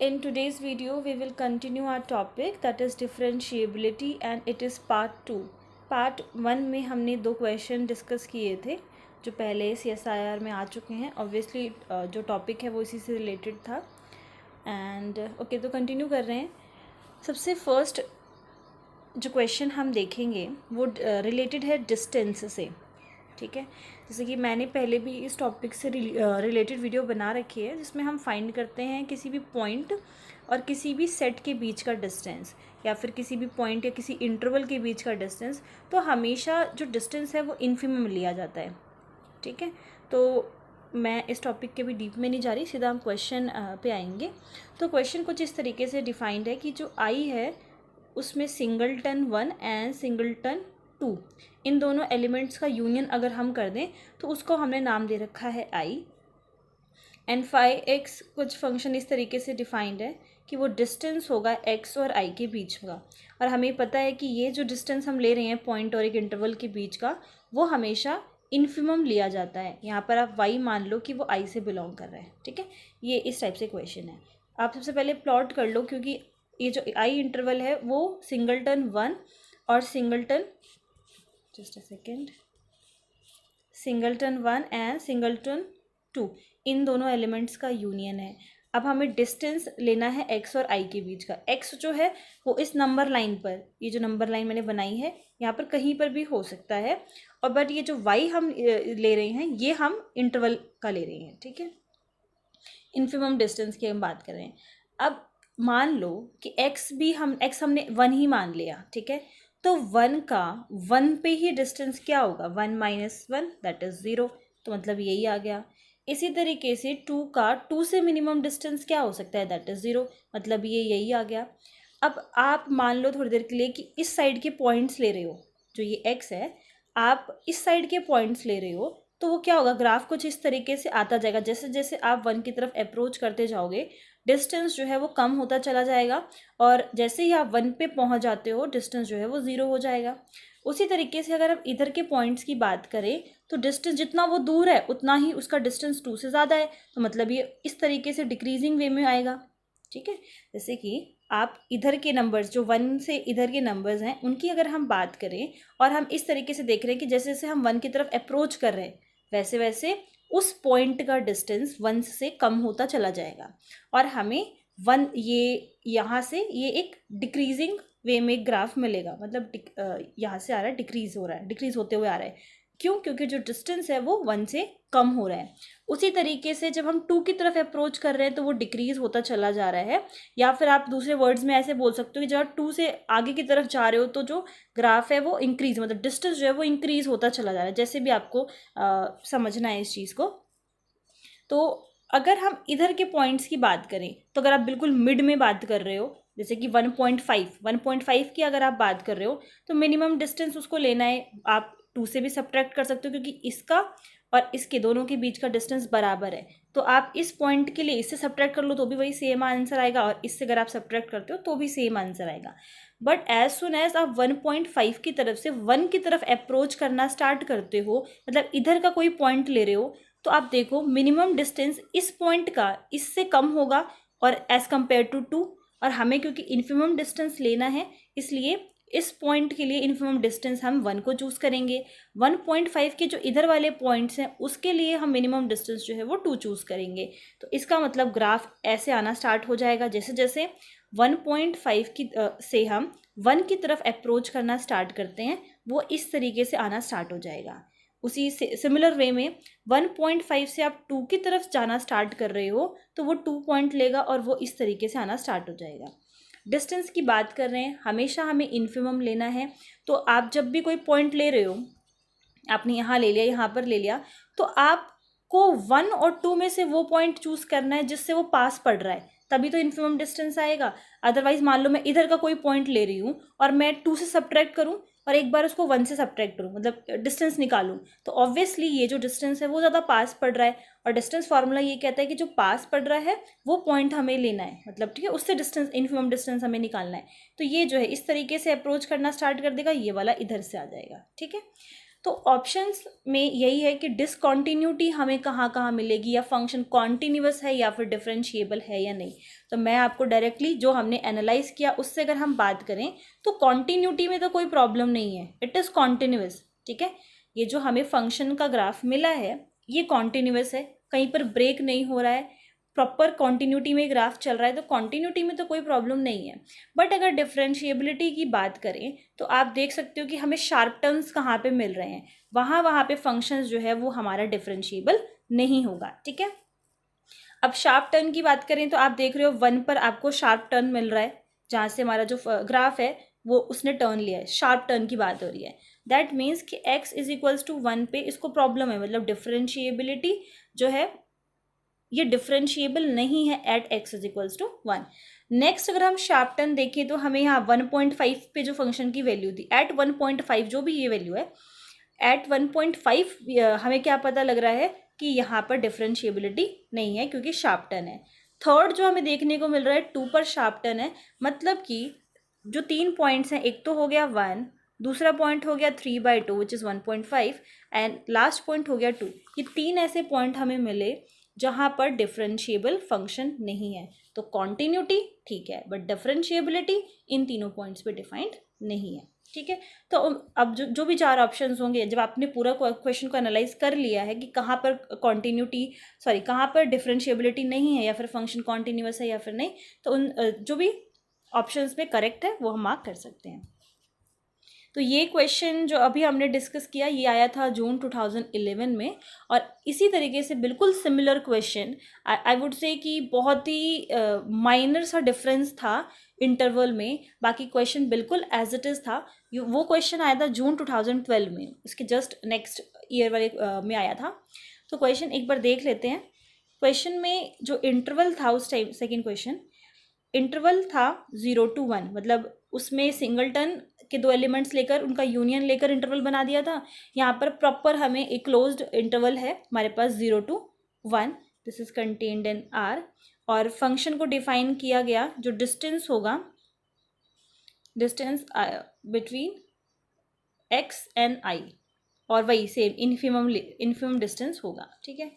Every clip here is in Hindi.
In today's video, we will continue our topic that is differentiability and it is part 2. Part 1 में हमने 2 क्वेश्चन डिस्कस किए थे जो पहले CSIR में आ चुके हैं. ऑब्वियसली जो टॉपिक है वो इसी से रिलेटेड था. एंड ओके, तो कंटिन्यू कर रहे हैं. सबसे फर्स्ट जो क्वेश्चन हम देखेंगे वो रिलेटेड है डिस्टेंस से. ठीक है, जैसे कि मैंने पहले भी इस टॉपिक से रिलेटेड वीडियो बना रखी है जिसमें हम फाइंड करते हैं किसी भी पॉइंट और किसी भी सेट के बीच का डिस्टेंस या फिर किसी भी पॉइंट या किसी इंटरवल के बीच का डिस्टेंस. तो हमेशा जो डिस्टेंस है वो इन्फिमम लिया जाता है. ठीक है, तो मैं इस टॉपिक के भी डीप में नहीं जा रही, सीधा हम क्वेश्चन पे आएंगे. तो क्वेश्चन कुछ इस तरीके से डिफाइंड है कि जो आई है उसमें सिंगलटन 1 एंड सिंगलटन 2 इन दोनों एलिमेंट्स का यूनियन अगर हम कर दें तो उसको हमने नाम दे रखा है आई. एंड फाई एक्स कुछ फंक्शन इस तरीके से डिफाइंड है कि वो डिस्टेंस होगा एक्स और आई के बीच का. और हमें पता है कि ये जो डिस्टेंस हम ले रहे हैं पॉइंट और एक इंटरवल के बीच का वो हमेशा इन्फिमम लिया जाता है. यहाँ पर आप वाई मान लो कि वो आई से बिलोंग कर रहा है. ठीक है, ये इस टाइप से क्वेश्चन है. आप सबसे पहले प्लॉट कर लो क्योंकि ये जो आई इंटरवल है वो सिंगलटन 1 और सिंगलटन सिंगलटन 1 एंड सिंगलटन 2 इन दोनों एलिमेंट्स का यूनियन है. अब हमें डिस्टेंस लेना है एक्स और आई के बीच का. एक्स जो है वो इस नंबर लाइन पर, ये जो नंबर लाइन मैंने बनाई है यहाँ पर कहीं पर भी हो सकता है. और बट ये जो वाई हम ले रहे हैं ये हम इंटरवल का ले रहे हैं. ठीक है, इन्फिमम डिस्टेंस की हम बात कर रहे हैं. अब मान लो कि एक्स हमने 1 ही मान लिया. ठीक है, तो 1 का 1 पे ही डिस्टेंस क्या होगा, 1 माइनस 1 दैट इज़ 0. तो मतलब यही आ गया. इसी तरीके से 2 का 2 से मिनिमम डिस्टेंस क्या हो सकता है, दैट इज़ 0. मतलब ये यही आ गया. अब आप मान लो थोड़ी देर के लिए कि इस साइड के पॉइंट्स ले रहे हो, जो ये एक्स है आप इस साइड के पॉइंट्स ले रहे हो. तो वो क्या होगा, ग्राफ कुछ इस तरीके से आता जाएगा. जैसे जैसे आप 1 की तरफ अप्रोच करते जाओगे डिस्टेंस जो है वो कम होता चला जाएगा और जैसे ही आप 1 पे पहुंच जाते हो डिस्टेंस जो है वो 0 हो जाएगा. उसी तरीके से अगर आप इधर के पॉइंट्स की बात करें तो डिस्टेंस जितना वो दूर है उतना ही उसका डिस्टेंस 2 से ज़्यादा है. तो मतलब ये इस तरीके से डिक्रीजिंग वे में आएगा. ठीक है, जैसे कि आप इधर के नंबर्स जो 1 से इधर के नंबर्स हैं उनकी अगर हम बात करें और हम इस तरीके से देख रहे हैं कि जैसे जैसे हम 1 की तरफ अप्रोच कर रहे हैं वैसे वैसे उस पॉइंट का डिस्टेंस 1 से कम होता चला जाएगा और हमें 1 ये यहाँ से ये एक डिक्रीजिंग वे में ग्राफ मिलेगा. मतलब यहाँ से आ रहा है डिक्रीज हो रहा है, डिक्रीज होते हुए आ रहा है. क्यों, क्योंकि जो डिस्टेंस है वो 1 से कम हो रहा है. उसी तरीके से जब हम 2 की तरफ अप्रोच कर रहे हैं तो वो डिक्रीज होता चला जा रहा है. या फिर आप दूसरे वर्ड्स में ऐसे बोल सकते हो कि जब 2 से आगे की तरफ जा रहे हो तो जो ग्राफ है वो इंक्रीज, मतलब डिस्टेंस जो है वो इंक्रीज होता चला जा रहा है. जैसे भी आपको समझना है इस चीज़ को. तो अगर हम इधर के पॉइंट्स की बात करें तो अगर आप बिल्कुल मिड में बात कर रहे हो जैसे कि 1.5 की अगर आप बात कर रहे हो तो मिनिमम डिस्टेंस उसको लेना है. आप 2 से भी सब्ट्रैक्ट कर सकते हो क्योंकि इसका और इसके दोनों के बीच का डिस्टेंस बराबर है. तो आप इस पॉइंट के लिए इससे सब्ट्रैक्ट कर लो तो भी वही सेम आंसर आएगा और इससे अगर आप सब्ट्रैक्ट करते हो तो भी सेम आंसर आएगा. बट एज सुन एज आप 1.5 की तरफ से 1 की तरफ अप्रोच करना स्टार्ट करते हो, मतलब इधर का कोई पॉइंट ले रहे हो, तो आप देखो मिनिमम डिस्टेंस इस पॉइंट का इससे कम होगा और एज कम्पेयर टू 2. और हमें क्योंकि इन्फिमम डिस्टेंस लेना है इसलिए इस पॉइंट के लिए इन्फिमम डिस्टेंस हम 1 को चूज़ करेंगे. 1.5 के जो इधर वाले पॉइंट्स हैं उसके लिए हम मिनिमम डिस्टेंस जो है वो 2 चूज़ करेंगे. तो इसका मतलब ग्राफ ऐसे आना स्टार्ट हो जाएगा. जैसे जैसे 1.5 की से हम 1 की तरफ अप्रोच करना स्टार्ट करते हैं वो इस तरीके से आना स्टार्ट हो जाएगा. उसी से सिमिलर वे में 1.5 से आप 2 की तरफ जाना स्टार्ट कर रहे हो तो वो 2 पॉइंट लेगा और वो इस तरीके से आना स्टार्ट हो जाएगा. डिस्टेंस की बात कर रहे हैं, हमेशा हमें इन्फिमम लेना है. तो आप जब भी कोई पॉइंट ले रहे हो, आपने यहाँ ले लिया, यहाँ पर ले लिया, तो आपको 1 और 2 में से वो पॉइंट चूज़ करना है जिससे वो पास पड़ रहा है, तभी तो इन्फिमम डिस्टेंस आएगा. अदरवाइज मान लो मैं इधर का कोई पॉइंट ले रही हूँ और मैं 2 से सब्ट्रैक्ट करूँ और एक बार उसको 1 से सब्ट्रैक्ट करूँ, मतलब डिस्टेंस निकालूँ, तो ऑब्वियसली ये जो डिस्टेंस है वो ज़्यादा पास पड़ रहा है. और डिस्टेंस फार्मूला ये कहता है कि जो पास पड़ रहा है वो पॉइंट हमें लेना है, मतलब ठीक है उससे डिस्टेंस इन्फिमम डिस्टेंस हमें निकालना है. तो ये जो है इस तरीके से अप्रोच करना स्टार्ट कर देगा, ये वाला इधर से आ जाएगा. ठीक है, तो ऑप्शंस में यही है कि डिसकॉन्टीन्यूटी हमें कहाँ कहाँ मिलेगी, या फंक्शन कॉन्टीन्यूअस है या फिर डिफरेंशिएबल है या नहीं। तो मैं आपको डायरेक्टली जो हमने एनालाइज किया उससे अगर हम बात करें तो कॉन्टीन्यूटी में तो कोई प्रॉब्लम नहीं है, इट इज़ कॉन्टीन्यूअस। ठीक है, ये जो हमें फंक्शन का ग्राफ मिला है ये कॉन्टीन्यूअस है, कहीं पर ब्रेक नहीं हो रहा है, प्रॉपर कॉन्टीन्यूटी में ग्राफ चल रहा है, तो कॉन्टीन्यूटी में तो कोई प्रॉब्लम नहीं है। बट अगर डिफरेंशिएबिलिटी की बात करें तो आप देख सकते हो कि हमें शार्प टर्म्स कहाँ पे मिल रहे हैं, वहाँ पे फंक्शंस जो है वो हमारा डिफरेंशिएबल नहीं होगा। ठीक है, अब शार्प टर्न की बात करें तो आप देख रहे हो 1 पर आपको शार्प टर्न मिल रहा है, जहाँ से हमारा जो ग्राफ है वो उसने टर्न लिया है, शार्प टर्न की बात हो रही है। दैट मीन्स कि x इज इक्वल्स टू 1 पे इसको प्रॉब्लम है, मतलब डिफरेंशिएबिलिटी जो है ये डिफरेंशिएबल नहीं है at x is equals to 1। Next अगर हम शार्प टर्न देखें तो हमें यहाँ 1.5 पे जो फंक्शन की वैल्यू थी, एट 1.5 जो भी ये वैल्यू है, एट 1.5 हमें क्या पता लग रहा है कि यहाँ पर डिफरेंशिएबिलिटी नहीं है क्योंकि शार्प टर्न है। थर्ड जो हमें देखने को मिल रहा है 2 पर शार्प टर्न है, मतलब कि जो 3 पॉइंट्स हैं, एक तो हो गया 1, दूसरा पॉइंट हो गया 3/2 which is 1.5 and last point हो गया 2। ये 3 ऐसे पॉइंट हमें मिले जहाँ पर डिफरेंशिएबल फंक्शन नहीं है। तो कॉन्टीन्यूटी ठीक है बट डिफरेंशिएबिलिटी इन तीनों पॉइंट्स पे डिफाइंड नहीं है। ठीक है, तो अब जो भी 4 ऑप्शंस होंगे, जब आपने पूरा क्वेश्चन को एनालाइज कर लिया है कि कहाँ पर कहाँ पर डिफरेंशिएबिलिटी नहीं है या फिर फंक्शन कॉन्टीन्यूअस है या फिर नहीं, तो उन जो भी ऑप्शंस में करेक्ट है वो हम मार्क कर सकते हैं। तो ये क्वेश्चन जो अभी हमने डिस्कस किया ये आया था जून 2011 में, और इसी तरीके से बिल्कुल similar question I would say कि बहुत ही माइनर सा डिफरेंस था इंटरवल में, बाकी क्वेश्चन बिल्कुल एज इट इज़ था। वो क्वेश्चन आया था जून 2012 में, उसके जस्ट नेक्स्ट ईयर वाले में आया था। तो क्वेश्चन एक बार देख लेते हैं। क्वेश्चन में जो इंटरवल था उस टाइम, सेकेंड क्वेश्चन इंटरवल था 0 to 1, मतलब उसमें सिंगलटन के 2 एलिमेंट्स लेकर उनका यूनियन लेकर इंटरवल बना दिया था। यहाँ पर प्रॉपर हमें एक क्लोज्ड इंटरवल है हमारे पास 0 to 1, this is contained in R, और फंक्शन को डिफाइन किया गया जो डिस्टेंस होगा, distance between x and i, और वही सेम इन्फिमम डिस्टेंस होगा। ठीक है,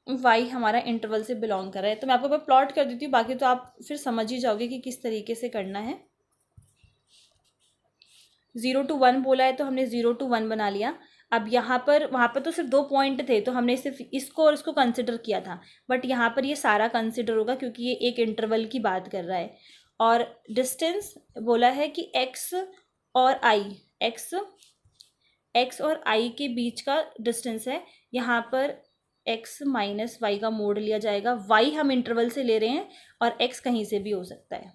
y हमारा इंटरवल से बिलोंग कर रहा है। तो मैं आपको प्लॉट कर देती हूँ, बाकी तो आप फिर समझ ही जाओगे कि किस तरीके से करना है। 0 to 1 बोला है तो हमने 0 to 1 बना लिया। अब वहाँ पर तो सिर्फ 2 पॉइंट थे तो हमने सिर्फ इसको और इसको कंसिडर किया था, बट यहाँ पर ये सारा कंसिडर होगा क्योंकि ये एक इंटरवल की बात कर रहा है। और डिस्टेंस बोला है कि x और i के बीच का डिस्टेंस है। यहाँ पर x माइनस वाई का मोड लिया जाएगा, y हम इंटरवल से ले रहे हैं और x कहीं से भी हो सकता है।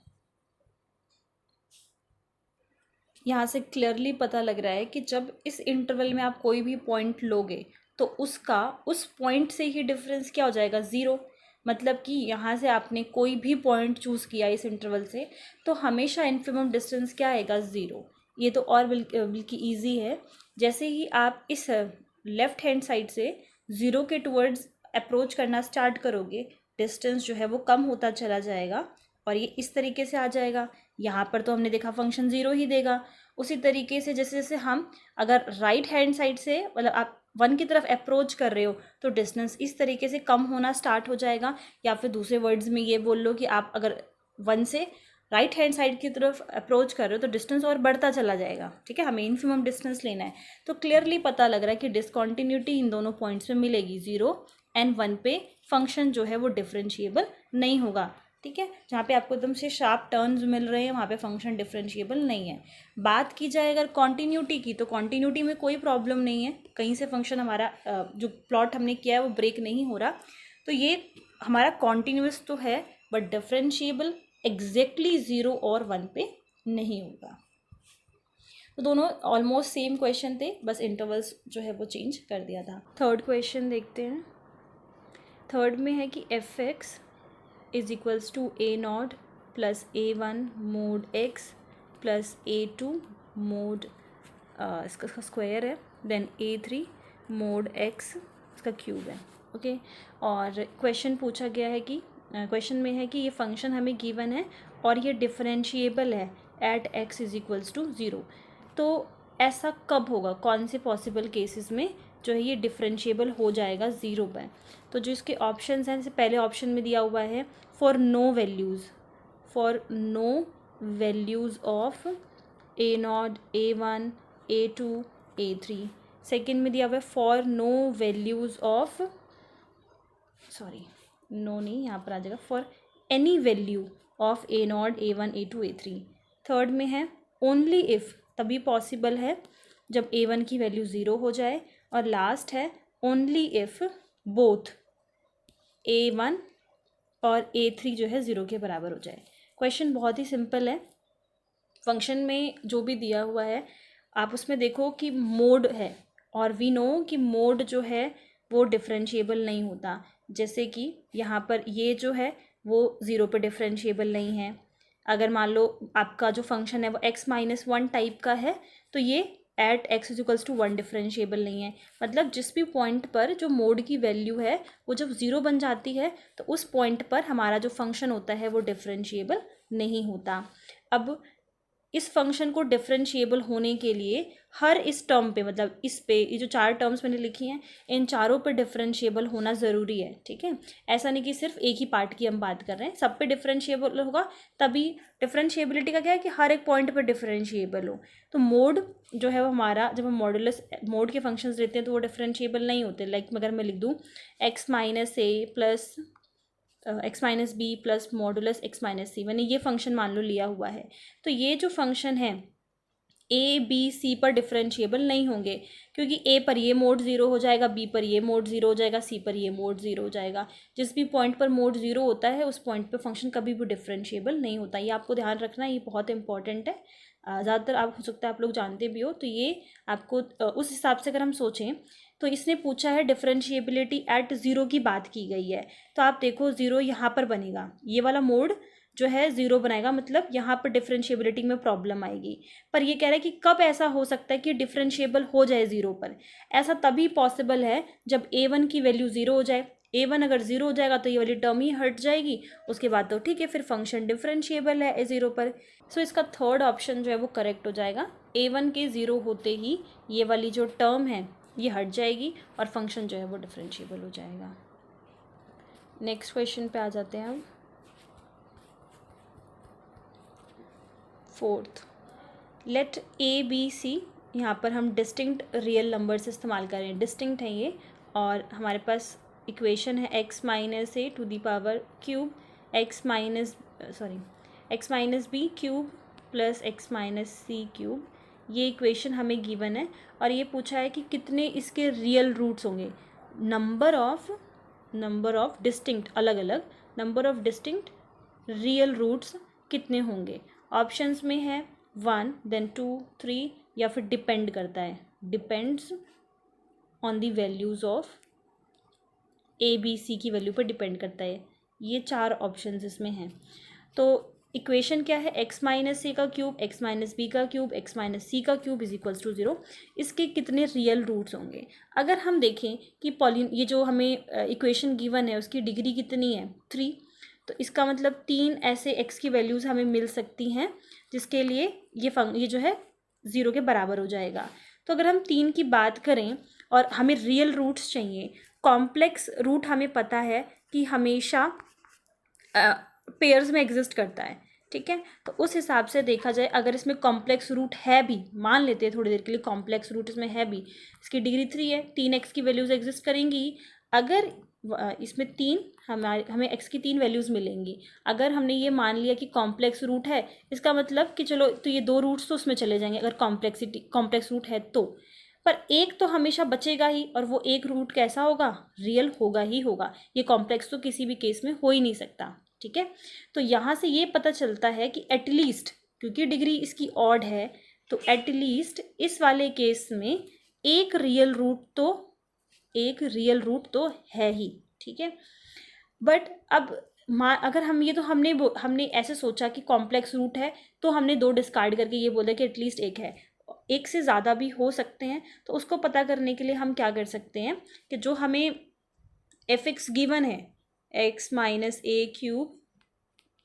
यहाँ से क्लियरली पता लग रहा है कि जब इस इंटरवल में आप कोई भी पॉइंट लोगे तो उसका उस पॉइंट से ही डिफरेंस क्या हो जाएगा, 0। मतलब कि यहाँ से आपने कोई भी पॉइंट चूज़ किया इस इंटरवल से तो हमेशा इन्फिमम डिस्टेंस क्या आएगा, 0। ये तो और बल्कि ईजी है। जैसे ही आप इस लेफ्ट हैंड साइड से 0 के टुवर्ड्स अप्रोच करना स्टार्ट करोगे, डिस्टेंस जो है वो कम होता चला जाएगा और ये इस तरीके से आ जाएगा। यहाँ पर तो हमने देखा फंक्शन 0 ही देगा। उसी तरीके से जैसे जैसे हम अगर राइट हैंड साइड से मतलब आप 1 की तरफ अप्रोच कर रहे हो तो डिस्टेंस इस तरीके से कम होना स्टार्ट हो जाएगा, या फिर दूसरे वर्ड्स में ये बोल लो कि आप अगर 1 से राइट हैंड साइड की तरफ अप्रोच कर रहे हो तो डिस्टेंस और बढ़ता चला जाएगा। ठीक है, हमें इन्फिमम डिस्टेंस लेना है। तो क्लियरली पता लग रहा है कि डिसकॉन्टीन्यूटी इन दोनों पॉइंट्स में मिलेगी, 0 एंड 1 पे फंक्शन जो है वो डिफरेंशिएबल नहीं होगा। ठीक है, जहाँ पे आपको एकदम से शार्प टर्न्स मिल रहे हैं वहाँ पे फंक्शन डिफरेंशिएबल नहीं है। बात की जाए अगर कॉन्टीन्यूटी की, तो कॉन्टीन्यूटी में कोई प्रॉब्लम नहीं है, कहीं से फंक्शन हमारा जो प्लॉट हमने किया है वो ब्रेक नहीं हो रहा। तो ये हमारा कॉन्टीन्यूअस तो है बट डिफरेंशिएबल एग्जैक्टली 0 और 1 पे नहीं होगा। तो दोनों ऑलमोस्ट सेम क्वेश्चन थे, बस इंटरवल्स जो है वो चेंज कर दिया था। थर्ड क्वेश्चन देखते हैं। थर्ड में है कि f(x) is equals to a0 plus a1 mod x plus a2 mod इसका स्क्वायर है, देन a3 मोड x इसका क्यूब है। ओके, और क्वेश्चन पूछा गया है कि क्वेश्चन में है कि ये फंक्शन हमें गिवन है और ये डिफरेंशिएबल है at x is equals to 0। तो ऐसा कब होगा, कौन से पॉसिबल केसेस में जो है ये डिफरेंशिएबल हो जाएगा ज़ीरो पर। तो जो इसके ऑप्शंस हैं, जैसे पहले ऑप्शन में दिया हुआ है for no values of A0, A1, A2, A3। Second में दिया हुआ है for no values of, sorry no नहीं, यहाँ पर आ जाएगा for any value of A0, A1, A2, A3। Third में है ओनली इफ़, तभी पॉसिबल है जब A1 की वैल्यू ज़ीरो हो जाए। और लास्ट है ओनली इफ़ बोथ A1 और A3 जो है ज़ीरो के बराबर हो जाए। क्वेश्चन बहुत ही सिंपल है। फंक्शन में जो भी दिया हुआ है आप उसमें देखो कि मोड है, और वी नो कि मोड जो है वो डिफरेंशिएबल नहीं होता। जैसे कि यहाँ पर ये जो है वो ज़ीरो पे डिफरेंशिएबल नहीं है। अगर मान लो आपका जो फंक्शन है वो x-1 टाइप का है, तो ये एट x=1 डिफरेंशिएबल नहीं है। मतलब जिस भी पॉइंट पर जो मोड की वैल्यू है वो जब ज़ीरो बन जाती है तो उस पॉइंट पर हमारा जो फंक्शन होता है वो डिफरेंशिएबल नहीं होता। अब इस फंक्शन को डिफरेंशिएबल होने के लिए हर इस टर्म पे, मतलब इस पे, ये जो चार टर्म्स मैंने लिखी हैं इन चारों पे डिफरेंशिएबल होना ज़रूरी है। ठीक है, ऐसा नहीं कि सिर्फ एक ही पार्ट की हम बात कर रहे हैं, सब पे डिफरेंशिएबल होगा। तभी डिफरेंशिएबिलिटी का क्या है कि हर एक पॉइंट पर डिफरेंशिएबल हो। तो मोड जो है वो हमारा, जब हम मॉडुलस मोड के फंक्शंस लेते हैं तो वो डिफरेंशिएबल नहीं होते। लाइक अगर मैं लिख दूँ x-a plus x-b plus modulus x-c, मैंने ये फंक्शन मान लो लिया हुआ है, तो ये जो फंक्शन है a b c पर डिफरेंशिएबल नहीं होंगे, क्योंकि a पर ये मोड ज़ीरो हो जाएगा, b पर ये मोड ज़ीरो हो जाएगा, c पर ये मोड ज़ीरो हो जाएगा। जिस भी पॉइंट पर मोड ज़ीरो होता है उस पॉइंट पर फंक्शन कभी भी डिफरेंशिएबल नहीं होता। ये आपको ध्यान रखना, ये बहुत इंपॉर्टेंट है। ज़्यादातर आप हो सकता है आप लोग जानते भी हो, तो ये आपको उस हिसाब से अगर हम सोचें तो इसने पूछा है डिफरेंशिएबिलिटी एट ज़ीरो की बात की गई है। तो आप देखो ज़ीरो यहाँ पर बनेगा, ये वाला मोड जो है ज़ीरो बनाएगा, मतलब यहाँ पर डिफरेंशिएबिलिटी में प्रॉब्लम आएगी। पर ये कह रहा है कि कब ऐसा हो सकता है कि डिफरेंशिएबल हो जाए ज़ीरो पर। ऐसा तभी पॉसिबल है जब A1 की वैल्यू ज़ीरो हो जाए। A1 अगर ज़ीरो हो जाएगा तो ये वाली टर्म ही हट जाएगी, उसके बाद तो ठीक है, फिर फंक्शन डिफरेंशिएबल है ज़ीरो पर। सो इसका थर्ड ऑप्शन जो है वो करेक्ट हो जाएगा। A1 के ज़ीरो होते ही ये वाली जो टर्म है ये हट जाएगी और फंक्शन जो है वो डिफरेंशिएबल हो जाएगा। नेक्स्ट क्वेश्चन पे आ जाते हैं हम। Fourth, let a b c, यहाँ पर हम डिस्टिंक्ट रियल नंबर्स इस्तेमाल कर रहे हैं, डिस्टिंक्ट है ये, और हमारे पास इक्वेशन है x-a to the power cube x-b cube plus x-c cube. ये इक्वेशन हमें गिवन है और ये पूछा है कि कितने इसके रियल रूट्स होंगे। नंबर ऑफ डिस्टिंक्ट, अलग अलग number of distinct real roots कितने होंगे। ऑप्शंस में है 1, देन 2, 3, या फिर डिपेंड करता है, depends on the values of a b c की वैल्यू पर डिपेंड करता है। ये चार ऑप्शंस इसमें हैं। तो इक्वेशन क्या है, x-a का क्यूब, x-b का क्यूब, x-c का क्यूब इज इक्वल्स टू 0। इसके कितने रियल रूट्स होंगे। अगर हम देखें कि ये जो हमें इक्वेशन गिवन है उसकी डिग्री कितनी है, 3, तो इसका मतलब 3 ऐसे x की वैल्यूज़ हमें मिल सकती हैं जिसके लिए ये जो है 0 के बराबर हो जाएगा। तो अगर हम 3 की बात करें और हमें रियल रूट्स चाहिए, कॉम्प्लेक्स रूट हमें पता है कि हमेशा पेयर्स में एग्जिस्ट करता है। ठीक है, तो उस हिसाब से देखा जाए, अगर इसमें कॉम्प्लेक्स रूट है भी, मान लेते हैं थोड़ी देर के लिए कॉम्प्लेक्स रूट इसमें है भी, इसकी डिग्री 3 है, 3x की वैल्यूज़ एग्जिस्ट करेंगी। अगर इसमें हमें x की 3 वैल्यूज़ मिलेंगी। अगर हमने ये मान लिया कि कॉम्प्लेक्स रूट है, इसका मतलब कि चलो तो ये 2 रूट्स तो उसमें चले जाएंगे अगर कॉम्प्लेक्स रूट है तो, पर एक तो हमेशा बचेगा ही, और वो एक रूट कैसा होगा, रियल होगा ही होगा। ये कॉम्प्लेक्स तो किसी भी केस में हो ही नहीं सकता। ठीक है, तो यहाँ से ये पता चलता है कि एटलीस्ट, क्योंकि डिग्री इसकी ऑड है, तो एटलीस्ट इस वाले केस में एक रियल रूट तो है ही। ठीक है, बट अब अगर हम ये तो हमने ऐसे सोचा कि कॉम्प्लेक्स रूट है, तो हमने 2 डिस्कार्ड करके ये बोला कि एटलीस्ट एक है, एक से ज़्यादा भी हो सकते हैं। तो उसको पता करने के लिए हम क्या कर सकते हैं कि जो हमें f(x) गिवन है, x-a cube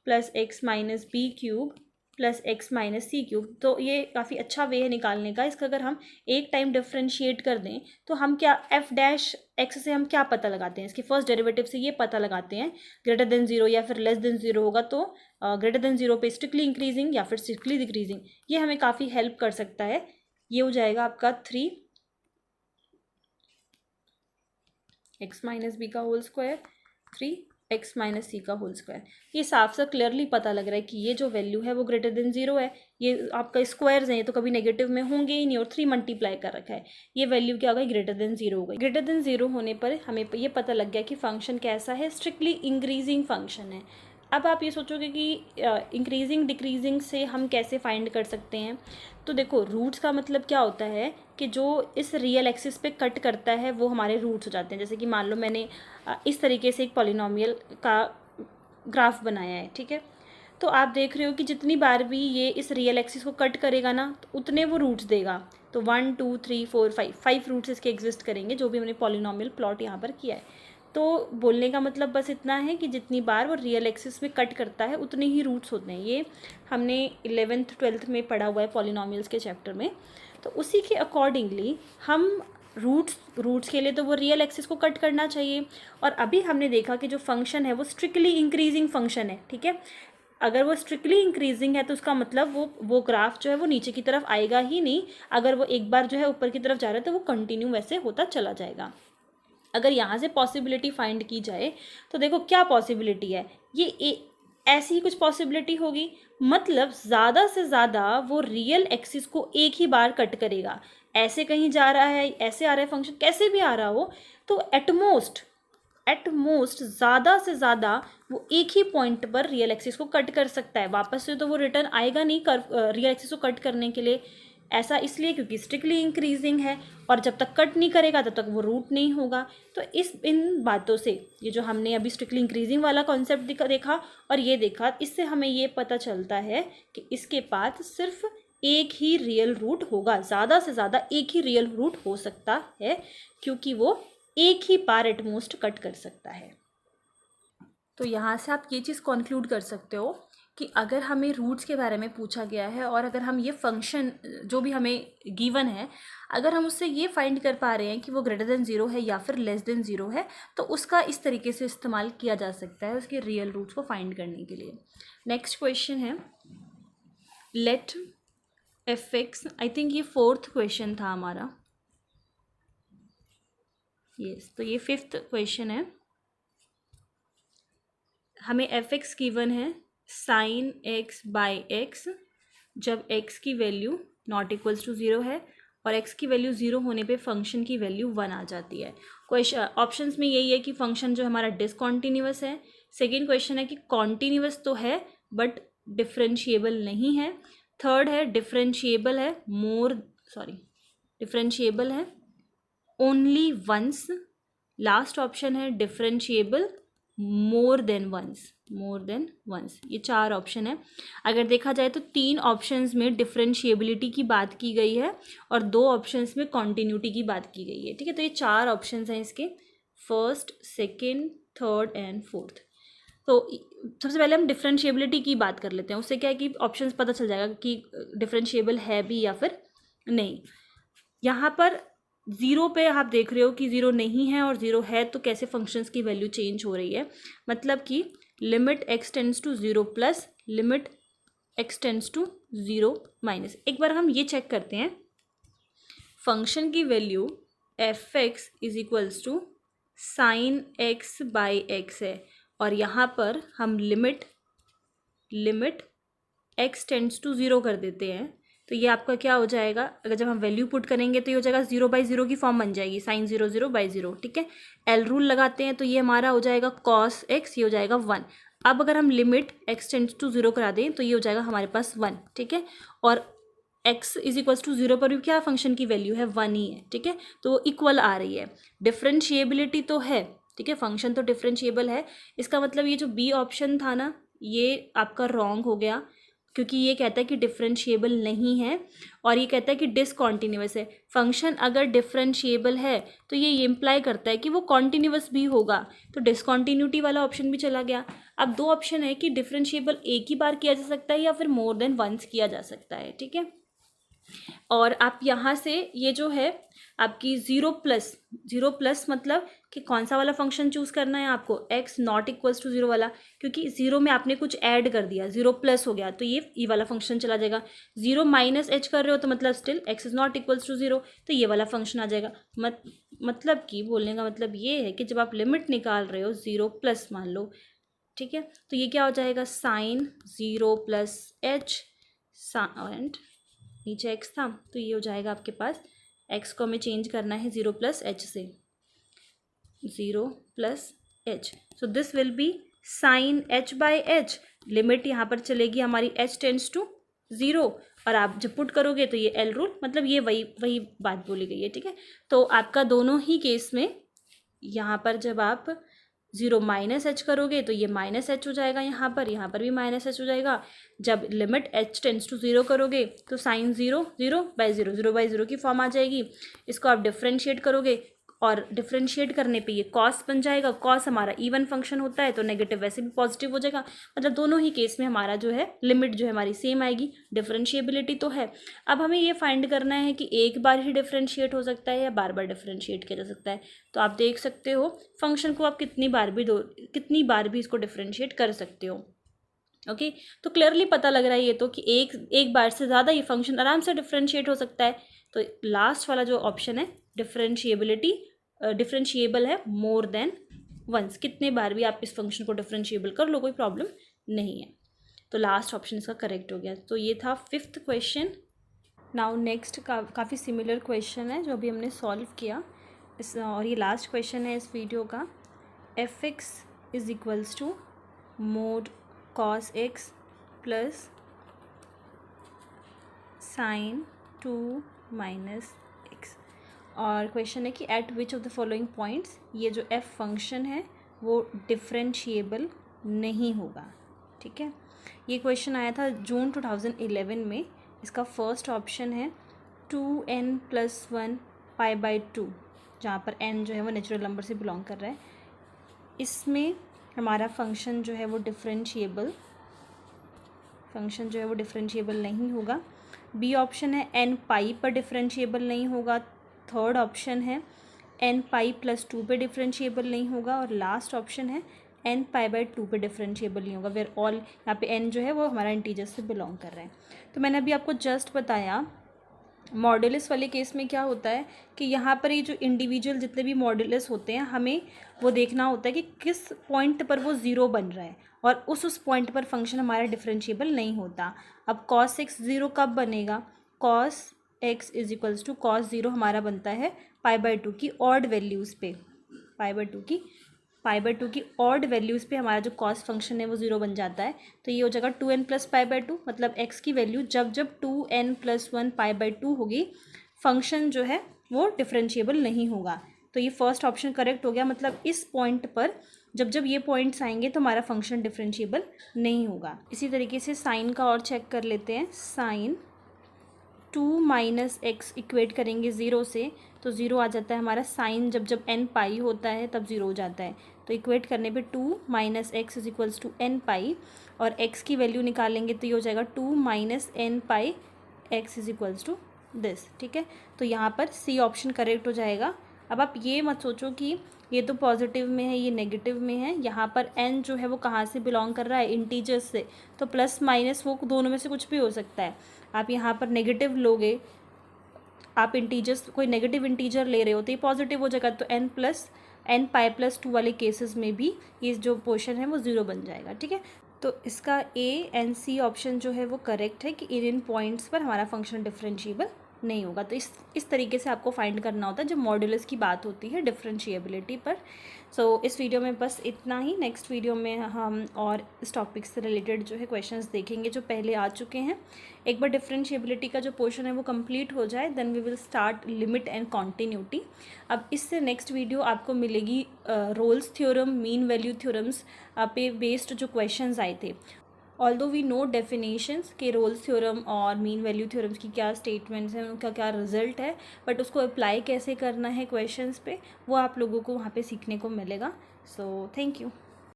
plus x-b cube plus X minus C cube. तो ये काफ़ी अच्छा वे है निकालने का। इसका अगर हम एक टाइम डिफ्रेंशिएट कर दें तो हम क्या एफ डैश एक्स से हम क्या पता लगाते हैं, इसके फर्स्ट डेरिवेटिव से ये पता लगाते हैं ग्रेटर देन जीरो या फिर लेस देन जीरो होगा तो ग्रेटर देन जीरो पे स्ट्रिक्टली इंक्रीजिंग या फिर स्ट्रिक्टली डिक्रीजिंग। ये हमें काफ़ी हेल्प कर सकता है। ये हो जाएगा आपका 3x माइनस बी का होल स्क्वायर 3x माइनस सी का होल स्क्वायर। ये साफ सा क्लियरली पता लग रहा है कि ये जो वैल्यू है वो ग्रेटर देन जीरो है। ये आपका स्क्वायर्स हैं, ये तो कभी नेगेटिव में होंगे ही नहीं, और 3 मल्टीप्लाई कर रखा है। ये वैल्यू क्या हो गई, ग्रेटर देन जीरो हो गई। ग्रेटर देन जीरो होने पर हमें ये पता लग गया कि फंक्शन कैसा है, स्ट्रिक्टली इंक्रीजिंग फंक्शन है। अब आप ये सोचोगे कि इंक्रीजिंग डिक्रीजिंग से हम कैसे फाइंड कर सकते हैं। तो देखो रूट्स का मतलब क्या होता है कि जो इस रियल एक्सिस पे कट करता है वो हमारे रूट्स हो जाते हैं। जैसे कि मान लो मैंने इस तरीके से एक पॉलिनोमियल का ग्राफ बनाया है, ठीक है। तो आप देख रहे हो कि जितनी बार भी ये इस रियल एक्सिस को कट करेगा ना तो उतने वो रूट्स देगा। तो 1 2 3 4 5 रूट्स इसके एग्जिस्ट करेंगे जो भी हमने पॉलिनोमियल प्लॉट यहाँ पर किया है। तो बोलने का मतलब बस इतना है कि जितनी बार वो रियल एक्सिस में कट करता है उतने ही रूट्स होते हैं। ये हमने 11th 12th में पढ़ा हुआ है पॉलिनोमियल्स के चैप्टर में। तो उसी के अकॉर्डिंगली हम रूट्स के लिए तो वो रियल एक्सिस को कट करना चाहिए। और अभी हमने देखा कि जो फंक्शन है वो स्ट्रिक्टली इंक्रीजिंग फंक्शन है, ठीक है। अगर वो स्ट्रिक्टली इंक्रीजिंग है तो उसका मतलब वो ग्राफ जो है वो नीचे की तरफ आएगा ही नहीं। अगर वो एक बार जो है ऊपर की तरफ जा रहा है तो वो कंटिन्यू वैसे होता चला जाएगा। अगर यहाँ से पॉसिबिलिटी फाइंड की जाए तो देखो क्या पॉसिबिलिटी है, ये ऐसी ही कुछ पॉसिबिलिटी होगी। मतलब ज़्यादा से ज़्यादा वो रियल एक्सिस को एक ही बार कट करेगा। ऐसे कहीं जा रहा है, ऐसे आ रहा है फंक्शन, कैसे भी आ रहा हो, तो एट मोस्ट ज़्यादा से ज़्यादा वो एक ही पॉइंट पर रियल एक्सिस को कट कर सकता है। वापस से तो वो रिटर्न आएगा नहीं रियल एक्सिस को कट करने के लिए। ऐसा इसलिए क्योंकि स्ट्रिक्टली इंक्रीजिंग है, और जब तक कट नहीं करेगा तब तक वो रूट नहीं होगा। तो इन बातों से, ये जो हमने अभी स्ट्रिक्टली इंक्रीजिंग वाला कॉन्सेप्ट देखा और ये देखा, इससे हमें ये पता चलता है कि इसके पास सिर्फ एक ही रियल रूट होगा। ज़्यादा से ज़्यादा एक ही रियल रूट हो सकता है क्योंकि वो एक ही बार एट मोस्ट कट कर सकता है। तो यहाँ से आप ये चीज़ कंक्लूड कर सकते हो कि अगर हमें रूट्स के बारे में पूछा गया है और अगर हम ये फंक्शन जो भी हमें गिवन है, अगर हम उससे ये फाइंड कर पा रहे हैं कि वो ग्रेटर देन ज़ीरो है या फिर लेस देन ज़ीरो है, तो उसका इस तरीके से इस्तेमाल किया जा सकता है उसके रियल रूट्स को फाइंड करने के लिए। नेक्स्ट क्वेश्चन है let f x, I think ये 4th क्वेश्चन था हमारा। यस, तो ये 5th क्वेश्चन है। हमें एफ एक्स गिवन है साइन एक्स बाई एक्स जब एक्स की value not equals to zero है और एक्स की वैल्यू ज़ीरो होने पे फंक्शन की वैल्यू 1 आ जाती है। क्वेश्चन ऑप्शंस में यही है कि फंक्शन जो हमारा डिसकॉन्टीन्यूअस है। सेकेंड क्वेश्चन है कि कॉन्टीन्यूअस तो है बट डिफरेंशिएबल नहीं है। थर्ड है डिफरेंशिएबल है ओनली वंस। लास्ट ऑप्शन है डिफरेंशिएबल मोर देन वंस। ये 4 ऑप्शन है। अगर देखा जाए तो 3 ऑप्शंस में डिफरेंशिएबिलिटी की बात की गई है और 2 ऑप्शंस में कॉन्टिन्यूटी की बात की गई है, ठीक है। तो ये 4 ऑप्शंस हैं इसके, first, second, third and fourth. तो सबसे पहले हम डिफरेंशिएबिलिटी की बात कर लेते हैं। उससे क्या है कि ऑप्शंस पता चल जाएगा कि डिफरेंशिएबल है भी या फिर नहीं। यहाँ पर ज़ीरो पे आप देख रहे हो कि ज़ीरो नहीं है और ज़ीरो है, तो कैसे फंक्शंस की वैल्यू चेंज हो रही है। मतलब कि limit x tends to zero plus limit x tends to zero minus. एक बार हम ये चेक करते हैं, फंक्शन की value f x is equals to sine x by x है और यहाँ पर हम limit x tends to zero कर देते हैं। तो ये आपका क्या हो जाएगा, अगर जब हम वैल्यू पुट करेंगे तो ये हो जाएगा 0 बाई 0 की फॉर्म बन जाएगी, साइन 0 0 बाई 0, ठीक है। एल रूल लगाते हैं तो ये हमारा हो जाएगा कॉस एक्स, ये हो जाएगा 1। अब अगर हम लिमिट एक्स टेंड्स टू 0 करा दें तो ये हो जाएगा हमारे पास 1, ठीक है। और एक्स इज इक्वल्स टू 0 पर भी क्या फंक्शन की वैल्यू है 1 ही है, ठीक है। तो वो इक्वल आ रही है। डिफरेंशिएबिलिटी तो है, ठीक है, फंक्शन तो डिफरेंशिएबल है। इसका मतलब ये जो बी ऑप्शन था ना, ये आपका रॉन्ग हो गया। क्योंकि ये कहता है कि डिफरेंशिएबल नहीं है और ये कहता है कि डिसकॉन्टिन्यूअस है। फंक्शन अगर डिफरेंशिएबल है तो ये इम्प्लाई करता है कि वो कॉन्टिन्यूअस भी होगा, तो डिसकॉन्टिन्यूटी वाला ऑप्शन भी चला गया। अब दो ऑप्शन है कि डिफरेंशिएबल एक ही बार किया जा सकता है या फिर मोर देन वंस किया जा सकता है, ठीक है। और आप यहाँ से ये जो है आपकी ज़ीरो प्लस मतलब कि कौन सा वाला फंक्शन चूज़ करना है आपको, x not equals to zero वाला, क्योंकि ज़ीरो में आपने कुछ ऐड कर दिया, ज़ीरो प्लस हो गया तो ये वाला फंक्शन चला जाएगा। ज़ीरो माइनस एच कर रहे हो तो मतलब still x is not equals to zero, तो ये वाला फंक्शन आ जाएगा। मतलब कि बोलने का मतलब ये है कि जब आप लिमिट निकाल रहे हो ज़ीरो प्लस मान लो, ठीक है, तो ये क्या हो जाएगा, sine zero plus H and नीचे एक्स था तो ये हो जाएगा आपके पास, एक्स को हमें चेंज करना है ज़ीरो प्लस एच से, zero plus h, so this will be sine h by h. Limit यहाँ पर चलेगी हमारी एच टेंड्स टू ज़ीरो, और आप जब पुट करोगे तो ये एल रूल, मतलब ये वही बात बोली गई है, ठीक है। तो आपका दोनों ही केस में यहाँ पर जब आप ज़ीरो माइनस एच करोगे तो ये माइनस एच हो जाएगा, यहाँ पर भी माइनस एच हो जाएगा। जब limit h tends to zero करोगे तो साइन ज़ीरो बाई ज़ीरो की फॉर्म आ जाएगी। इसको आप डिफ्रेंशिएट करोगे और डिफ्रेंशिएट करने पे ये कॉस बन जाएगा। कॉस हमारा इवन फंक्शन होता है तो नेगेटिव वैसे भी पॉजिटिव हो जाएगा, मतलब दोनों ही केस में हमारा जो है लिमिट जो है हमारी सेम आएगी। डिफ्रेंशिएबिलिटी तो है। अब हमें ये फाइंड करना है कि एक बार ही डिफ्रेंशिएट हो सकता है या बार बार डिफ्रेंशिएट किया जा सकता है। तो आप देख सकते हो फंक्शन को आप कितनी बार भी इसको डिफ्रेंशिएट कर सकते हो। ओके, तो क्लियरली पता लग रहा है ये तो कि एक बार से ज़्यादा ये फंक्शन आराम से डिफ्रेंशिएट हो सकता है। तो लास्ट वाला जो ऑप्शन है डिफरेंशिएबल है मोर देन वंस, कितने बार भी आप इस फंक्शन को डिफरेंशिएबल कर लो, कोई प्रॉब्लम नहीं है। तो लास्ट ऑप्शन इसका करेक्ट हो गया। तो ये था 5th क्वेश्चन। नाउ नेक्स्ट काफ़ी सिमिलर क्वेश्चन है जो अभी हमने सॉल्व किया और ये लास्ट क्वेश्चन है इस वीडियो का। F x is equals to mod cos x plus sine 2 minus x, और क्वेश्चन है कि at which of the following points ये जो एफ फंक्शन है वो डिफरेंशिएबल नहीं होगा, ठीक है। ये क्वेश्चन आया था जून 2011 में। इसका फर्स्ट ऑप्शन है 2n+1 π/2, जहाँ पर n जो है वो नेचुरल नंबर से बिलोंग कर रहा है। इसमें हमारा फंक्शन जो है वो डिफरेंशिएबल नहीं होगा। बी ऑप्शन है n π पर डिफरेंशिएबल नहीं होगा। थर्ड ऑप्शन है n π+2 पे डिफरेंशिएबल नहीं होगा। और लास्ट ऑप्शन है n π/2 पे डिफरेंशिएबल नहीं होगा, वेयर ऑल यहाँ पे n जो है वो हमारा इंटीजर से बिलोंग कर रहा है। तो मैंने अभी आपको जस्ट बताया मॉडुलस वाले केस में क्या होता है कि यहाँ पर ये जो इंडिविजुअल जितने भी मॉडुलस होते हैं हमें वो देखना होता है कि किस पॉइंट पर वो ज़ीरो बन रहा है, और उस पॉइंट पर फंक्शन हमारा डिफरेंशिएबल नहीं होता। अब cos x ज़ीरो कब बनेगा, cos x is equals to cos zero हमारा बनता है π/2 की ऑड वैल्यूज़ पे, π/2 की ऑड वैल्यूज़ पे हमारा जो cos फंक्शन है वो ज़ीरो बन जाता है। तो ये हो जाएगा 2n+ π/2, मतलब x की वैल्यू जब 2n+1 π/2 होगी फंक्शन जो है वो डिफरेंशिएबल नहीं होगा। तो ये फर्स्ट ऑप्शन करेक्ट हो गया, मतलब इस पॉइंट पर जब ये पॉइंट्स आएंगे तो हमारा फंक्शन डिफरेंशिएबल नहीं होगा। इसी तरीके से साइन का और चेक कर लेते हैं। साइन 2 माइनस एक्स इक्वेट करेंगे ज़ीरो से तो ज़ीरो आ जाता है हमारा। साइन जब n π होता है तब ज़ीरो हो जाता है, तो इक्वेट करने पे 2 minus x is equals to n π, और x की वैल्यू निकालेंगे तो ये हो जाएगा 2 minus n π x is equals to this, ठीक है। तो यहाँ पर सी ऑप्शन करेक्ट हो जाएगा। अब आप ये मत सोचो कि ये तो पॉजिटिव में है ये नेगेटिव में है, यहाँ पर n जो है वो कहाँ से बिलोंग कर रहा है, इंटीजर्स से, तो प्लस माइनस वो दोनों में से कुछ भी हो सकता है। आप यहाँ पर नेगेटिव लोगे, आप इंटीजर्स कोई नेगेटिव इंटीजर ले रहे हो तो ये पॉजिटिव हो जाएगा, तो n π+2 वाले केसेस में भी ये जो पोर्शन है वो ज़ीरो बन जाएगा, ठीक है। तो इसका ए एंड सी ऑप्शन जो है वो करेक्ट है कि इन पॉइंट्स पर हमारा फंक्शन डिफरेंशिएबल नहीं होगा। तो इस तरीके से आपको फाइंड करना होता है जब मॉड्यूलस की बात होती है डिफरेंशिएबिलिटी पर। सो इस वीडियो में बस इतना ही। नेक्स्ट वीडियो में हम और इस टॉपिक से रिलेटेड जो है क्वेश्चंस देखेंगे जो पहले आ चुके हैं। एक बार डिफरेंशिएबिलिटी का जो पोर्शन है वो कंप्लीट हो जाए then we will start limit and continuity. अब इससे नेक्स्ट वीडियो आपको मिलेगी Rolle's theorem, mean value theorems पे बेस्ड जो क्वेश्चंस आए थे, ऑल्दो वी नो डेफिनेशंस के रोल्स थ्योरम और मीन वैल्यू थ्योरम्स की क्या स्टेटमेंट्स हैं, उनका क्या रिजल्ट है, बट उसको अप्लाई कैसे करना है क्वेश्चंस पे, वो आप लोगों को वहाँ पे सीखने को मिलेगा. So thank you.